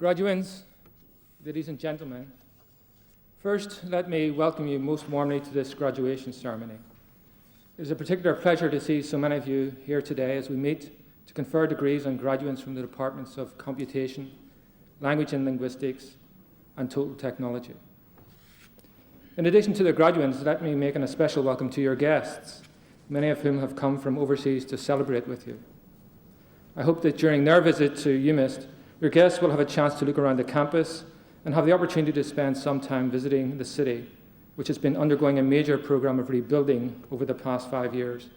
Graduands, ladies and gentlemen, first let me welcome you most warmly to this graduation ceremony. It is a particular pleasure to see so many of you here today as we meet to confer degrees on graduates from the departments of Computation, Language and Linguistics, and Total Technology. In addition to the graduates, let me make an especial welcome to your guests, many of whom have come from overseas to celebrate with you. I hope that during their visit to UMIST, your guests will have a chance to look around the campus and have the opportunity to spend some time visiting the city, which has been undergoing a major program of rebuilding over the past 5 years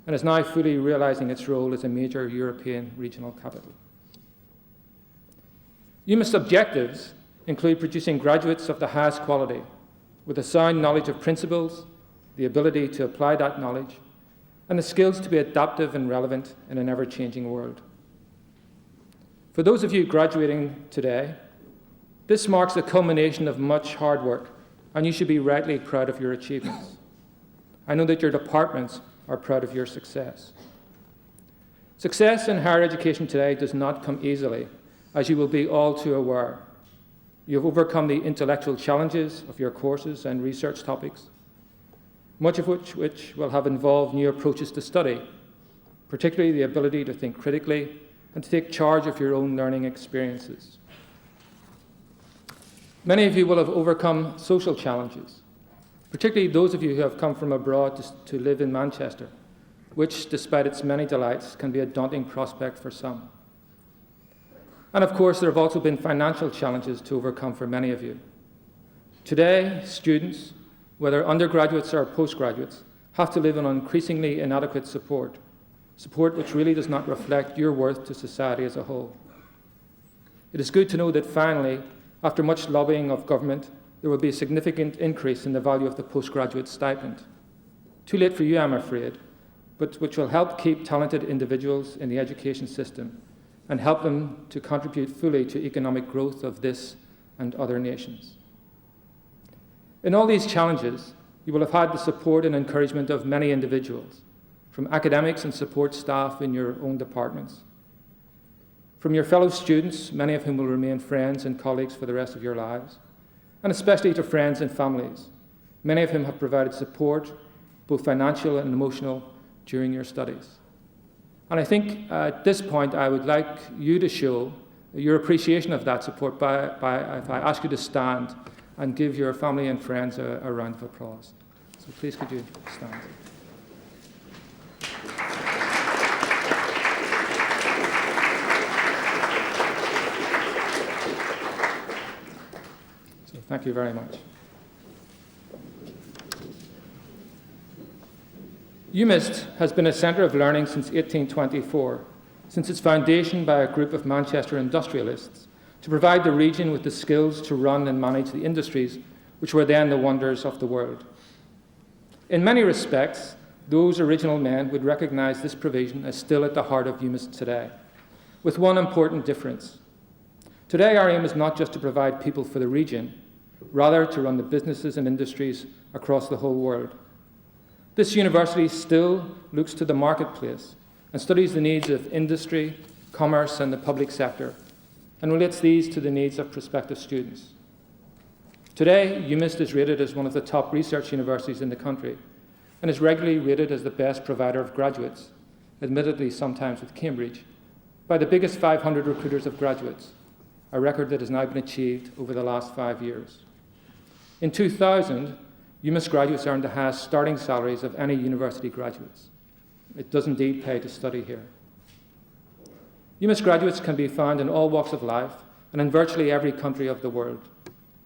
and is now fully realizing its role as a major European regional capital. UMIST objectives include producing graduates of the highest quality with a sound knowledge of principles, the ability to apply that knowledge, and the skills to be adaptive and relevant in an ever-changing world. For those of you graduating today, this marks the culmination of much hard work, and you should be rightly proud of your achievements. I know that your departments are proud of your success. Success in higher education today does not come easily, as you will be all too aware. You have overcome the intellectual challenges of your courses and research topics, much of which will have involved new approaches to study, particularly the ability to think critically and to take charge of your own learning experiences. Many of you will have overcome social challenges, particularly those of you who have come from abroad to live in Manchester, which, despite its many delights, can be a daunting prospect for some. And of course, there have also been financial challenges to overcome for many of you. Today, students, whether undergraduates or postgraduates, have to live on increasingly inadequate support which really does not reflect your worth to society as a whole. It is good to know that finally, after much lobbying of government, there will be a significant increase in the value of the postgraduate stipend. Too late for you, I'm afraid, but which will help keep talented individuals in the education system and help them to contribute fully to economic growth of this and other nations. In all these challenges, you will have had the support and encouragement of many individuals, from academics and support staff in your own departments, from your fellow students, many of whom will remain friends and colleagues for the rest of your lives, and especially to friends and families, many of whom have provided support, both financial and emotional, during your studies. And I think at this point I would like you to show your appreciation of that support by if I ask you to stand and give your family and friends a round of applause. So please could you stand. Thank you very much. UMIST has been a centre of learning since 1824, since its foundation by a group of Manchester industrialists to provide the region with the skills to run and manage the industries which were then the wonders of the world. In many respects, those original men would recognise this provision as still at the heart of UMIST today, with one important difference. Today, our aim is not just to provide people for the region, rather to run the businesses and industries across the whole world. This university still looks to the marketplace and studies the needs of industry, commerce, and the public sector, and relates these to the needs of prospective students. Today, UMIST is rated as one of the top research universities in the country and is regularly rated as the best provider of graduates, admittedly sometimes with Cambridge, by the biggest 500 recruiters of graduates, a record that has now been achieved over the last 5 years. In 2000, UMIST graduates earned the highest starting salaries of any university graduates. It does indeed pay to study here. UMIST graduates can be found in all walks of life and in virtually every country of the world,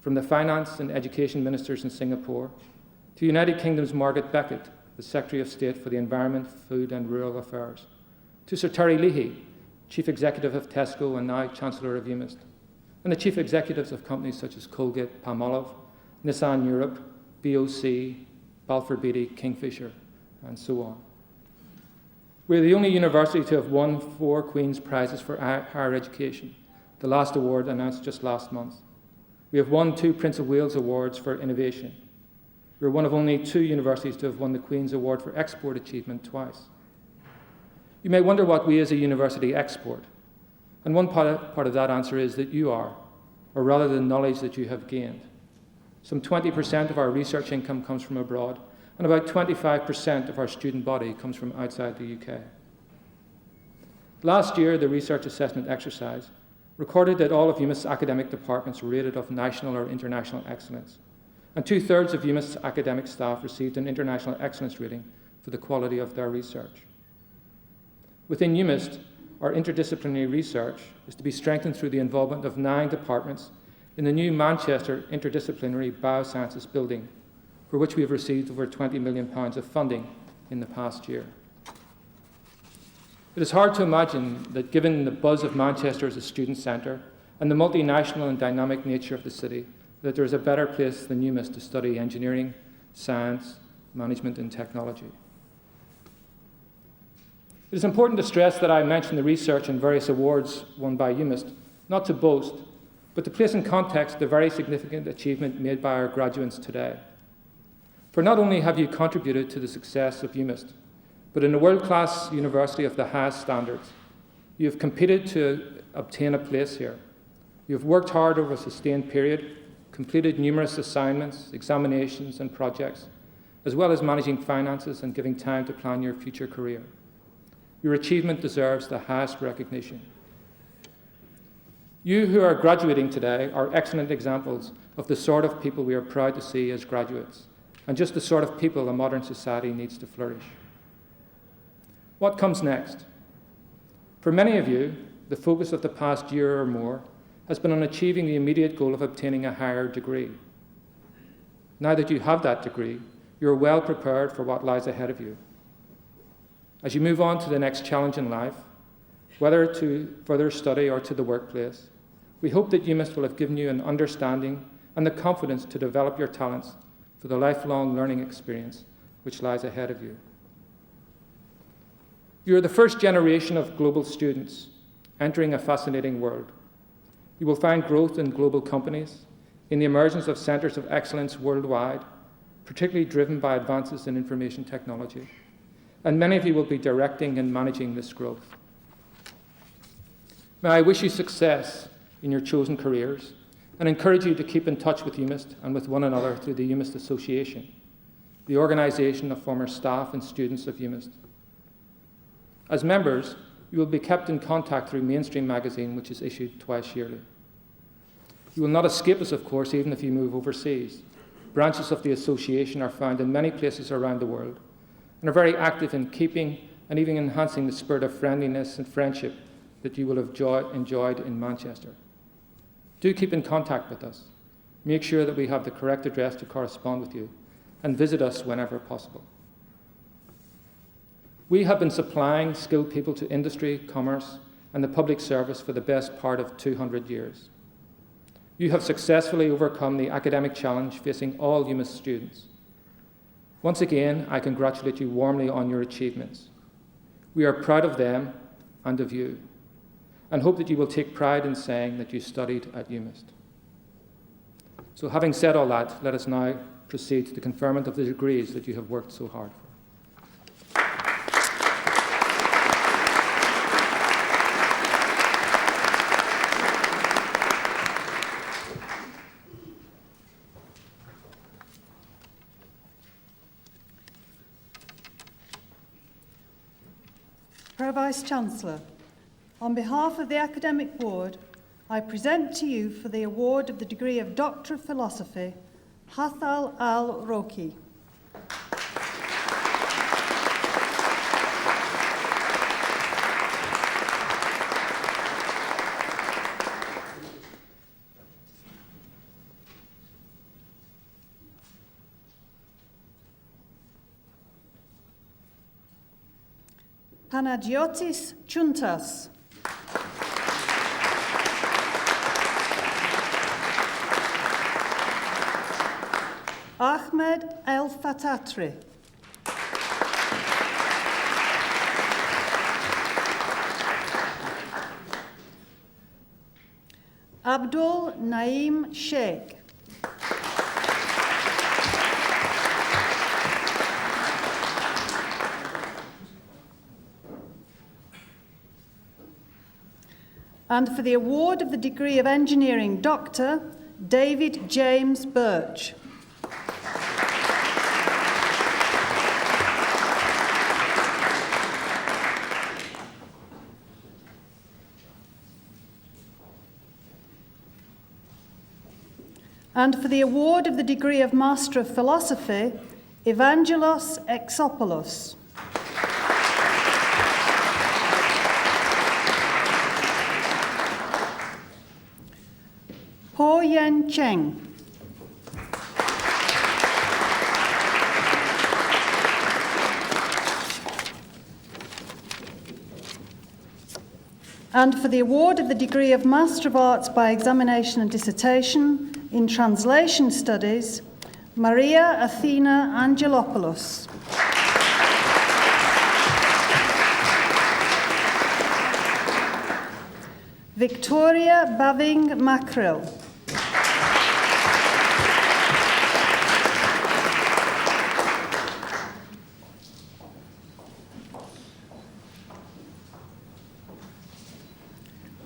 from the finance and education ministers in Singapore to United Kingdom's Margaret Beckett, the Secretary of State for the Environment, Food and Rural Affairs, to Sir Terry Leahy, Chief Executive of Tesco and now Chancellor of UMIST, and the Chief Executives of companies such as Colgate, Palmolive, Nissan Europe, BOC, Balfour Beatty, Kingfisher, and so on. We're the only university to have won 4 Queen's Prizes for higher education, the last award announced just last month. We have won 2 Prince of Wales Awards for innovation. We're one of only 2 universities to have won the Queen's Award for export achievement twice. You may wonder what we as a university export, And one part of that answer is that you are, or rather the knowledge that you have gained. Some 20% of our research income comes from abroad, and about 25% of our student body comes from outside the UK. Last year, the research assessment exercise recorded that all of UMIST's academic departments were rated of national or international excellence, and 2/3 of UMIST's academic staff received an international excellence rating for the quality of their research. Within UMIST, our interdisciplinary research is to be strengthened through the involvement of 9 departments in the new Manchester Interdisciplinary Biosciences building, for which we have received over £20 million of funding in the past year. It is hard to imagine that, given the buzz of Manchester as a student centre and the multinational and dynamic nature of the city, that there is a better place than UMIST to study engineering, science, management and technology. It is important to stress that I mention the research and various awards won by UMIST, not to boast, but to place in context the very significant achievement made by our graduates today. For not only have you contributed to the success of UMIST, but in a world-class university of the highest standards, you have competed to obtain a place here. You have worked hard over a sustained period, completed numerous assignments, examinations and projects, as well as managing finances and giving time to plan your future career. Your achievement deserves the highest recognition. You who are graduating today are excellent examples of the sort of people we are proud to see as graduates, and just the sort of people a modern society needs to flourish. What comes next? For many of you, the focus of the past year or more has been on achieving the immediate goal of obtaining a higher degree. Now that you have that degree, you are well prepared for what lies ahead of you. As you move on to the next challenge in life, whether to further study or to the workplace, we hope that UMIST will have given you an understanding and the confidence to develop your talents for the lifelong learning experience which lies ahead of you. You are the first generation of global students entering a fascinating world. You will find growth in global companies, in the emergence of centres of excellence worldwide, particularly driven by advances in information technology. And many of you will be directing and managing this growth. May I wish you success in your chosen careers and encourage you to keep in touch with UMIST and with one another through the UMIST Association, the organisation of former staff and students of UMIST. As members, you will be kept in contact through Mainstream magazine, which is issued twice yearly. You will not escape us, of course, even if you move overseas. Branches of the association are found in many places around the world and are very active in keeping and even enhancing the spirit of friendliness and friendship that you will have enjoyed in Manchester. Do keep in contact with us. Make sure that we have the correct address to correspond with you, and visit us whenever possible. We have been supplying skilled people to industry, commerce, and the public service for the best part of 200 years. You have successfully overcome the academic challenge facing all UMIST students. Once again, I congratulate you warmly on your achievements. We are proud of them and of you, and hope that you will take pride in saying that you studied at UMIST. So having said all that, let us now proceed to the conferment of the degrees that you have worked so hard for. Pro-Vice-Chancellor, on behalf of the Academic Board, I present to you for the award of the degree of Doctor of Philosophy, Hathal al-Roki. Panagiotis Chuntas. Ahmed El Fatatri. Abdul Naim Sheikh. And for the award of the degree of Engineering Doctor, David James Birch. And for the award of the degree of Master of Philosophy, Evangelos Exopoulos. Po Yen Cheng. And for the award of the degree of Master of Arts by Examination and Dissertation in Translation Studies, Maria Athena Angelopoulos. Victoria Baving Mackrell.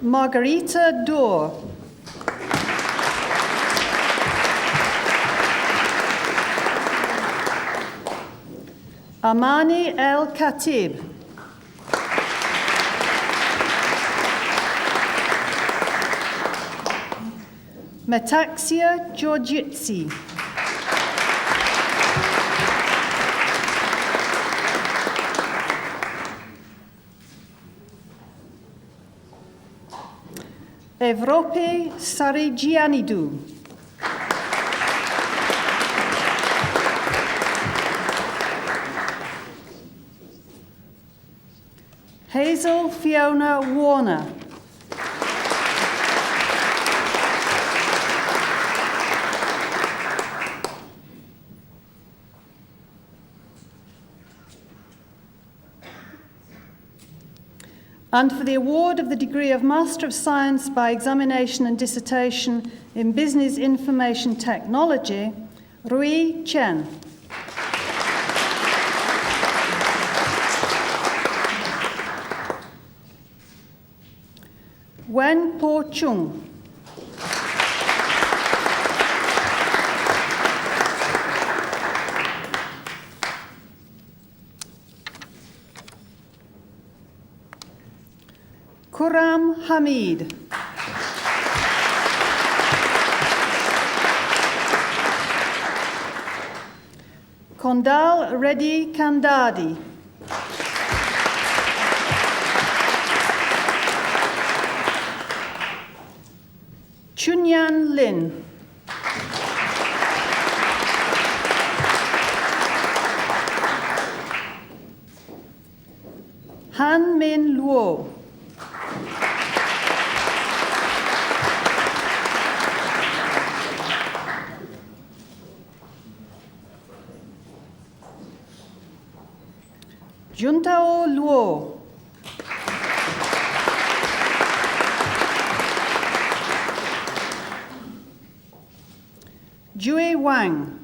Margarita Dorr. Amani El Khatib. Metaxia Georgitsi. Evropi Sarigianidou. Hazel Fiona Warner. And for the award of the degree of Master of Science by Examination and Dissertation in Business Information Technology, Rui Chen. Wen Po Chung. Kuram Hamid. Kondal Reddy Kandadi. Chunyan Lin. Han Min Luo. Juntao Luo. Jue Wang.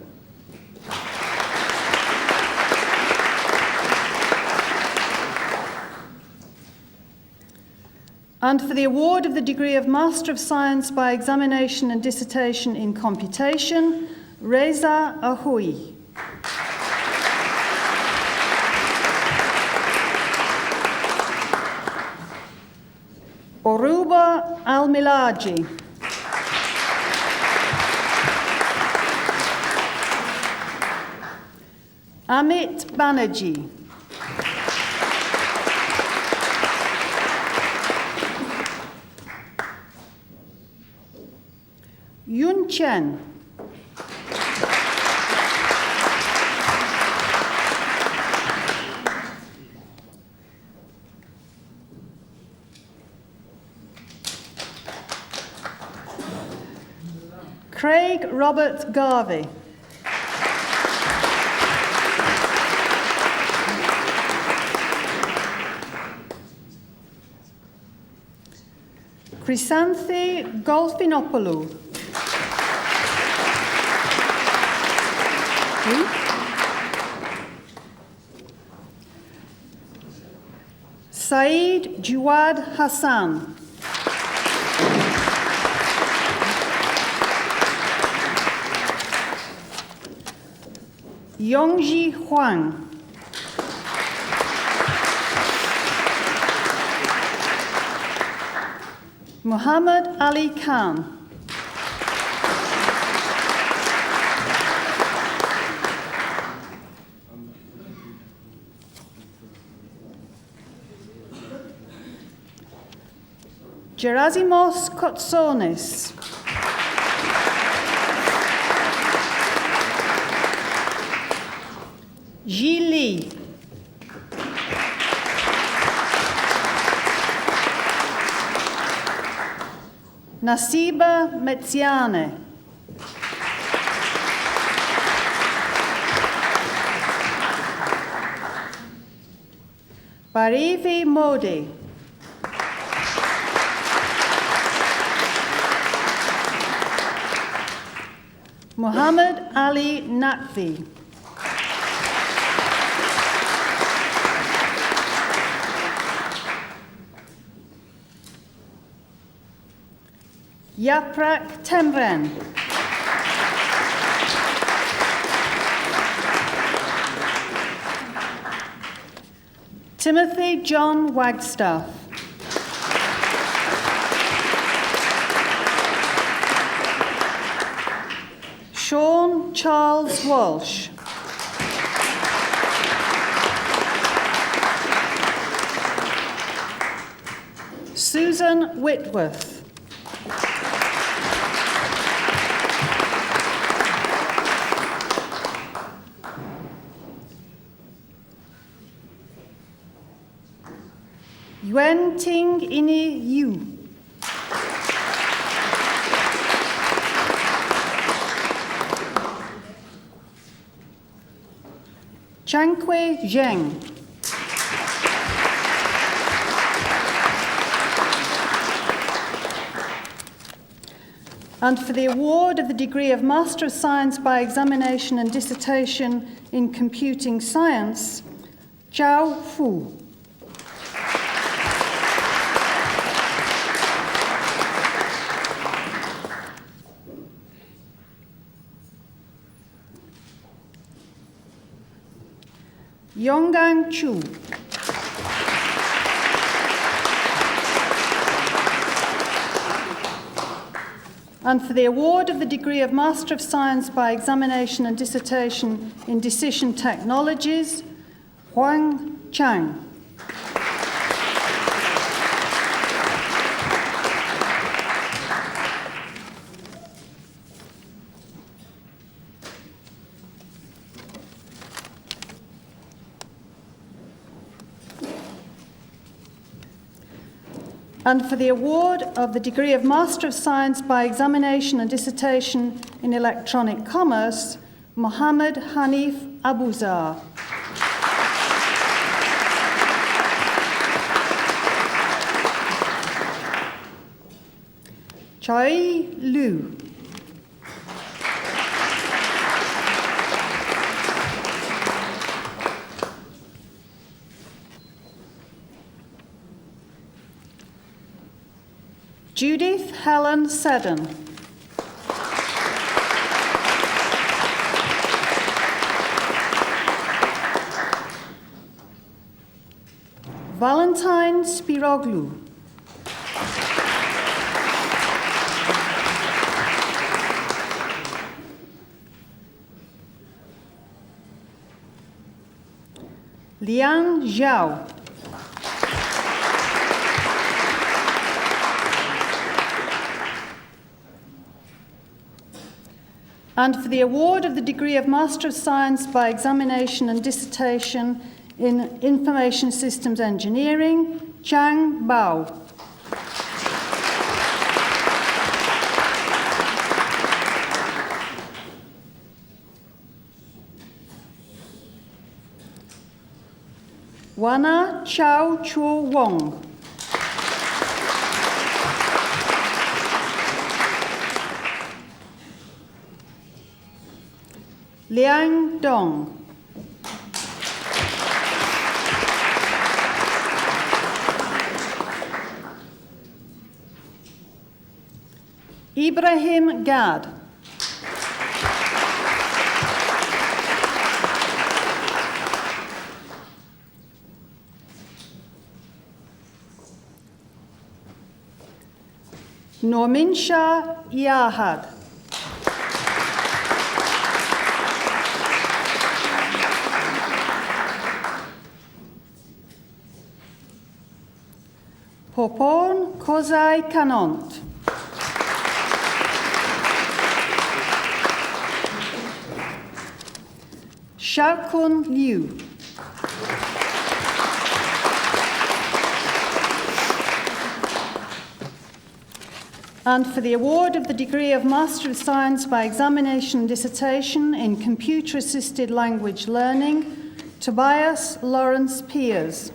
And for the award of the degree of Master of Science by Examination and Dissertation in Computation, Reza Ahoui. Oruba Al-Milaji. Amit Banerjee. Yun Chen. Craig Robert Garvey. Chrysanthi Golfinopoulou. Saeed Jawad Hassan. Yongji Huang. Muhammad Ali Khan. Gerasimos Kotsonis. Ji Li. Nasiba Metziane. Barivi Modi. Muhammad Ali Naqvi. Yaprak Temren. Timothy John Wagstaff. Sean Charles Walsh. Susan Whitworth. Yuen Ting Ini Yu. Changkui Zheng. And for the award of the degree of Master of Science by Examination and Dissertation in Computing Science, Zhao Fu. Yonggang Chu. And for the award of the degree of Master of Science by Examination and Dissertation in Decision Technologies, Huang Chang. And for the award of the degree of Master of Science by Examination and Dissertation in Electronic Commerce, Mohammed Hanif Abuzar. Choi Liu. Judith Helen Seddon. Valentine Spiroglu. Liang Zhao. And for the award of the degree of Master of Science by Examination and Dissertation in Information Systems Engineering, Chang Bao. Wana Chao Chuo Wong. Liang Dong. Ibrahim Gad. Norminsha Iahad. Popon Kozai Kanont. Xiaokun Liu. And for the award of the degree of Master of Science by Examination and Dissertation in Computer-Assisted Language Learning, Tobias Lawrence Piers.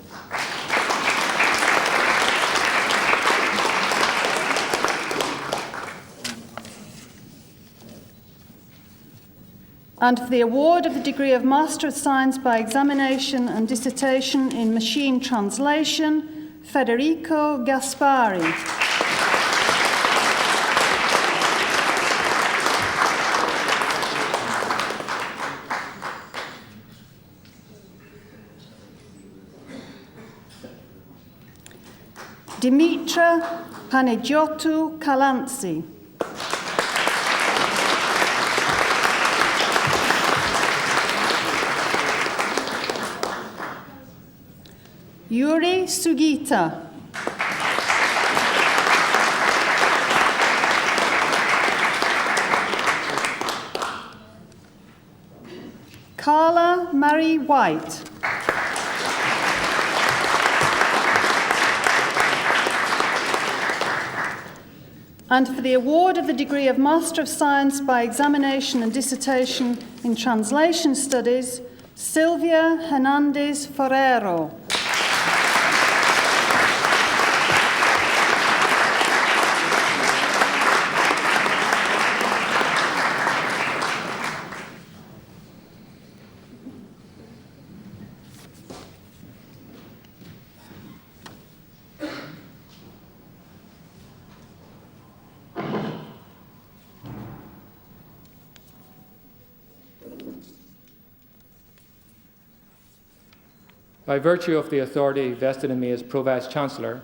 And for the award of the degree of Master of Science by Examination and Dissertation in Machine Translation, Federico Gaspari. Dimitra Panagiotou Kalansi. Yuri Sugita. Carla Marie White. And for the award of the degree of Master of Science by Examination and Dissertation in Translation Studies, Silvia Hernandez Ferrero. By virtue of the authority vested in me as Pro-Vice-Chancellor,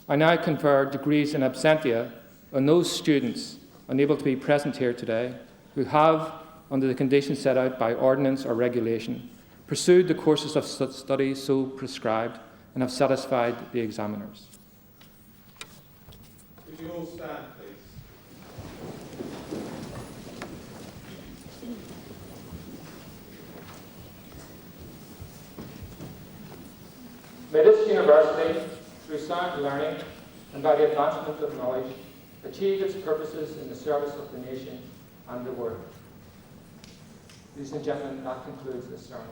I now confer degrees in absentia on those students unable to be present here today who have, under the conditions set out by ordinance or regulation, pursued the courses of study so prescribed and have satisfied the examiners. Would you all stand, please? May this university, through sound learning and by the advancement of knowledge, achieve its purposes in the service of the nation and the world. Ladies and gentlemen, that concludes this sermon.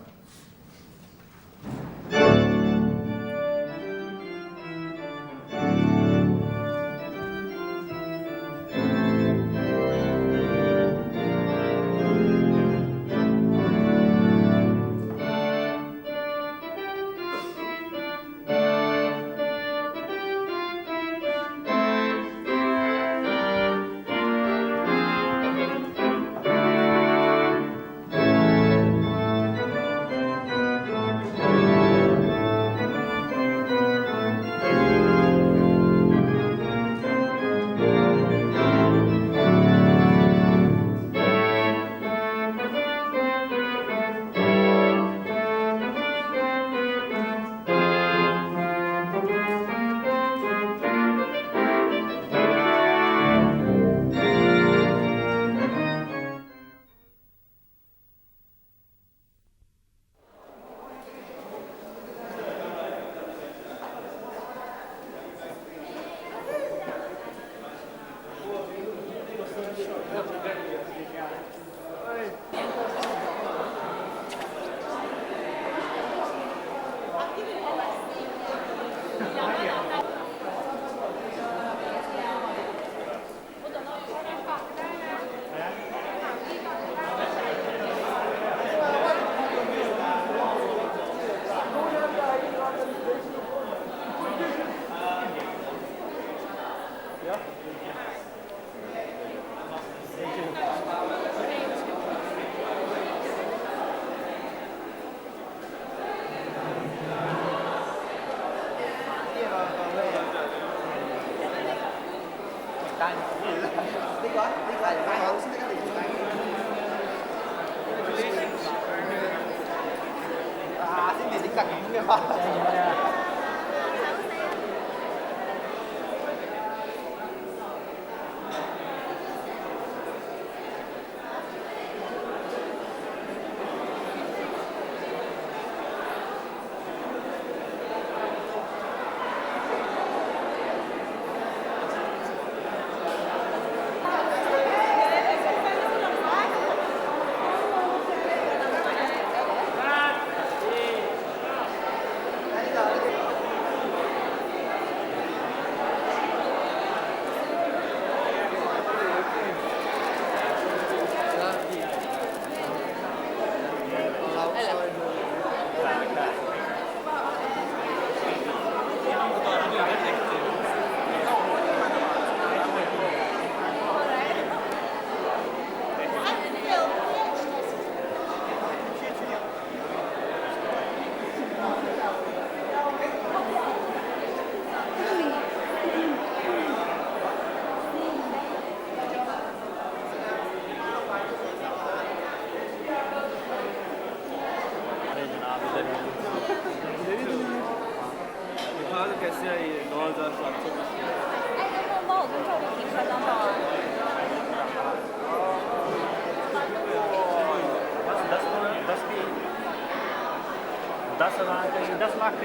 कैसे आई 2007 से बस 10 लाख